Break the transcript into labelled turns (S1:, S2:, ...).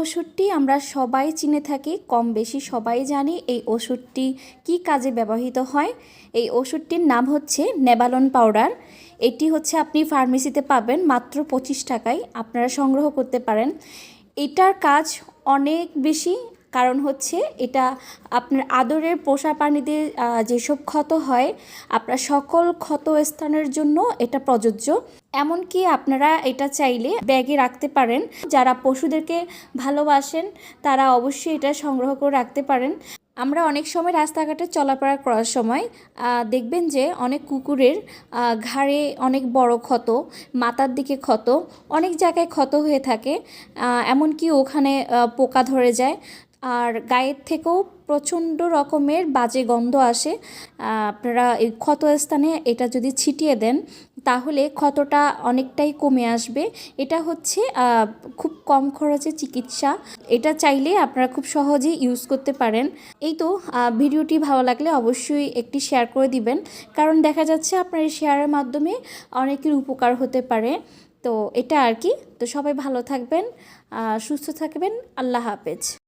S1: ওষুধটি আমরা সবাই চিনে থাকি, কম বেশি সবাই জানি এই ওষুধটি কি কাজে ব্যবহৃত হয়। এই ওষুধটির নাম হচ্ছে নেবালন পাউডার। এটি হচ্ছে আপনি ফার্মেসিতে পাবেন মাত্র 25 টাকায়, আপনারা সংগ্রহ করতে পারেন। এটার কাজ অনেক বেশি, কারণ হচ্ছে এটা আপনার আদরের পোষা প্রাণীদের যেসব ক্ষত হয়, আপনার সকল ক্ষত স্থানের জন্য এটা প্রযোজ্য। এমনকি আপনারা এটা চাইলে ব্যাগে রাখতে পারেন। যারা পশুদেরকে ভালোবাসেন তারা অবশ্যই এটা সংগ্রহ করে রাখতে পারেন। আমরা অনেক সময় রাস্তাঘাটে চলাফেরা করার সময় দেখবেন যে অনেক কুকুরের ঘাড়ে অনেক বড় ক্ষত, মাথার দিকে ক্ষত, অনেক জায়গায় ক্ষত হয়ে থাকে, এমনকি ওখানে পোকা ধরে যায়, আর গায়ের থেকেও প্রচণ্ড রকমের বাজে গন্ধ আসে। আপনারা এই ক্ষত স্থানে এটা যদি ছিটিয়ে দেন তাহলে ক্ষতটা অনেকটাই কমে আসবে। এটা হচ্ছে খুব কম খরচে চিকিৎসা। এটা চাইলে আপনারা খুব সহজেই ইউজ করতে পারেন। এই তো ভিডিওটি ভালো লাগলে অবশ্যই একটি শেয়ার করে দিবেন, কারণ দেখা যাচ্ছে আপনার এই শেয়ারের মাধ্যমে অনেকের উপকার হতে পারে। তো এটা আর কি। তো সবাই ভালো থাকবেন, সুস্থ থাকবেন। আল্লাহ হাফেজ।